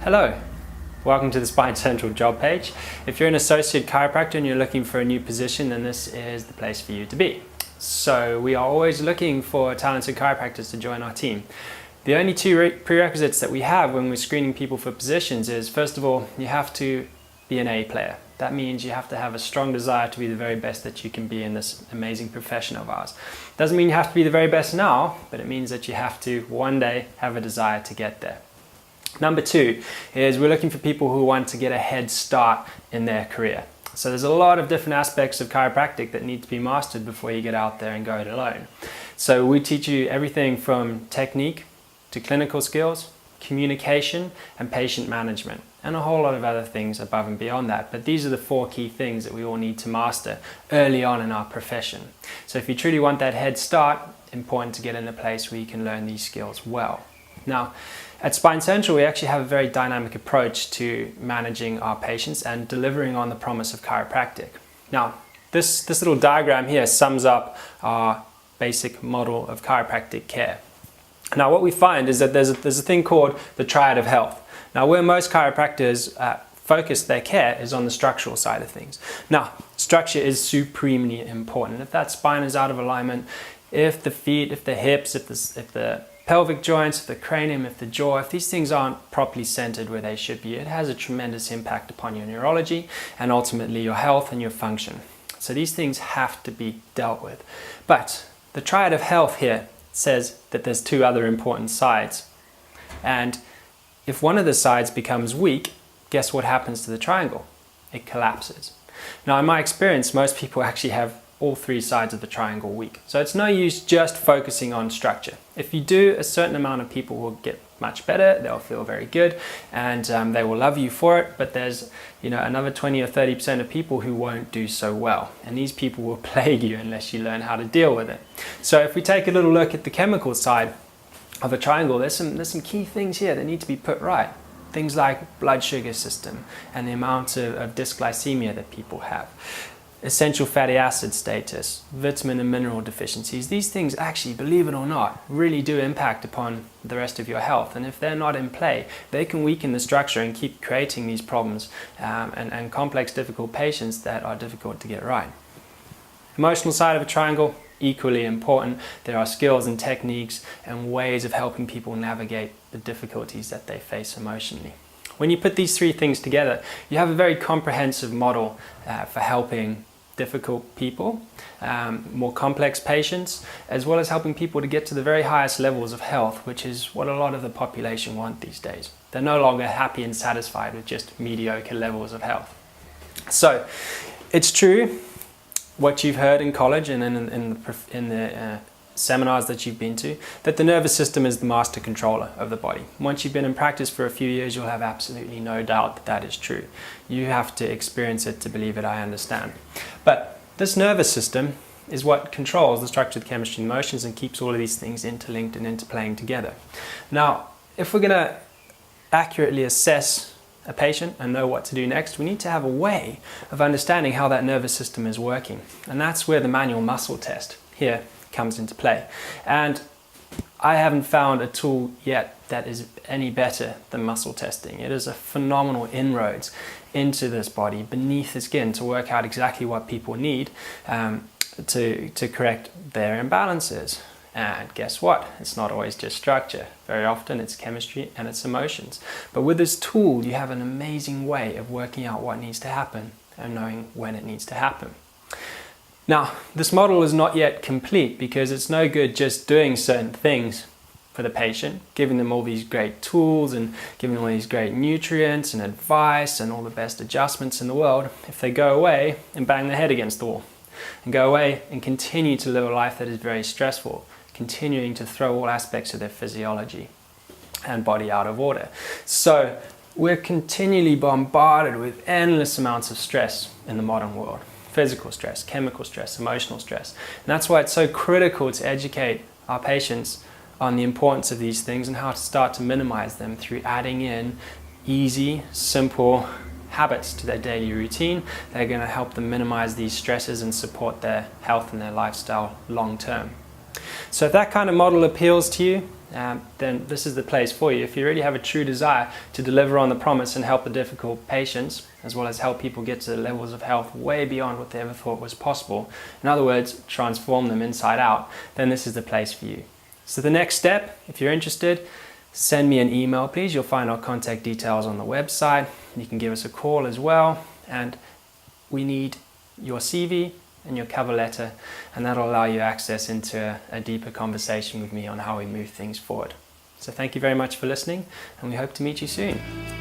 Hello, welcome to the SpineCentral job page. If you're an associate chiropractor and you're looking for a new position, then this is the place for you to be. So we are always looking for talented chiropractors to join our team. The only two prerequisites that we have when we're screening people for positions is, first of all, you have to be an A player. That means you have to have a strong desire to be the very best that you can be in this amazing profession of ours. Doesn't mean you have to be the very best now, but it means that you have to one day have a desire to get there. Number two is we're looking for people who want to get a head start in their career. So there's a lot of different aspects of chiropractic that need to be mastered before you get out there and go it alone. So we teach you everything from technique to clinical skills, communication and patient management, and a whole lot of other things above and beyond that. But these are the four key things that we all need to master early on in our profession. So if you truly want that head start, important to get in a place where you can learn these skills well. Now, at SpineCentral, we actually have a very dynamic approach to managing our patients and delivering on the promise of chiropractic. Now, this little diagram here sums up our basic model of chiropractic care. Now, what we find is that there's a thing called the Triad of Health. Now, where most chiropractors focus their care is on the structural side of things. Now, structure is supremely important. If that spine is out of alignment, if the feet, if the hips, if the pelvic joints, if the cranium, if the jaw, if these things aren't properly centered where they should be, it has a tremendous impact upon your neurology and ultimately your health and your function. So these things have to be dealt with. But the Triad of Health here says that there's two other important sides. And if one of the sides becomes weak, guess what happens to the triangle? It collapses. Now, in my experience, most people actually have all three sides of the triangle weak. So it's no use just focusing on structure. If you do, a certain amount of people will get much better, they'll feel very good, and they will love you for it, but there's another 20 or 30% of people who won't do so well, and these people will plague you unless you learn how to deal with it. So if we take a little look at the chemical side of a triangle, there's some key things here that need to be put right. Things like blood sugar system and the amount of dysglycemia that people have. Essential fatty acid status, vitamin and mineral deficiencies. These things actually, believe it or not, really do impact upon the rest of your health. And if they're not in play, they can weaken the structure and keep creating these problems and complex, difficult patients that are difficult to get right. Emotional side of a triangle, equally important. There are skills and techniques and ways of helping people navigate the difficulties that they face emotionally. When you put these three things together, you have a very comprehensive model for helping difficult people, more complex patients, as well as helping people to get to the very highest levels of health, which is what a lot of the population want these days. They're no longer happy and satisfied with just mediocre levels of health. So it's true what you've heard in college and in the seminars that you've been to, that the nervous system is the master controller of the body. Once you've been in practice for a few years, you'll have absolutely no doubt that that is true. You have to experience it to believe it, I understand. But this nervous system is what controls the structure, the chemistry, and emotions and keeps all of these things interlinked and interplaying together. Now, if we're going to accurately assess a patient and know what to do next, we need to have a way of understanding how that nervous system is working. And that's where the manual muscle test here comes into play. And I haven't found a tool yet that is any better than muscle testing. It is a phenomenal inroads into this body, beneath the skin, to work out exactly what people need to correct their imbalances. And guess what? It's not always just structure. Very often it's chemistry and it's emotions. But with this tool, you have an amazing way of working out what needs to happen and knowing when it needs to happen. Now, this model is not yet complete because it's no good just doing certain things for the patient, giving them all these great tools and giving them all these great nutrients and advice and all the best adjustments in the world if they go away and bang their head against the wall and go away and continue to live a life that is very stressful, continuing to throw all aspects of their physiology and body out of order. So we're continually bombarded with endless amounts of stress in the modern world. Physical stress, chemical stress, emotional stress. And that's why it's so critical to educate our patients on the importance of these things and how to start to minimize them through adding in easy, simple habits to their daily routine. They're going to help them minimize these stresses and support their health and their lifestyle long term. So if that kind of model appeals to you, then this is the place for you. If you really have a true desire to deliver on the promise and help the difficult patients, as well as help people get to levels of health way beyond what they ever thought was possible, in other words, transform them inside out, then this is the place for you. So the next step, if you're interested, send me an email, please. You'll find our contact details on the website. You can give us a call as well, and we need your CV and your cover letter, and that'll allow you access into a deeper conversation with me on how we move things forward. So thank you very much for listening, and we hope to meet you soon.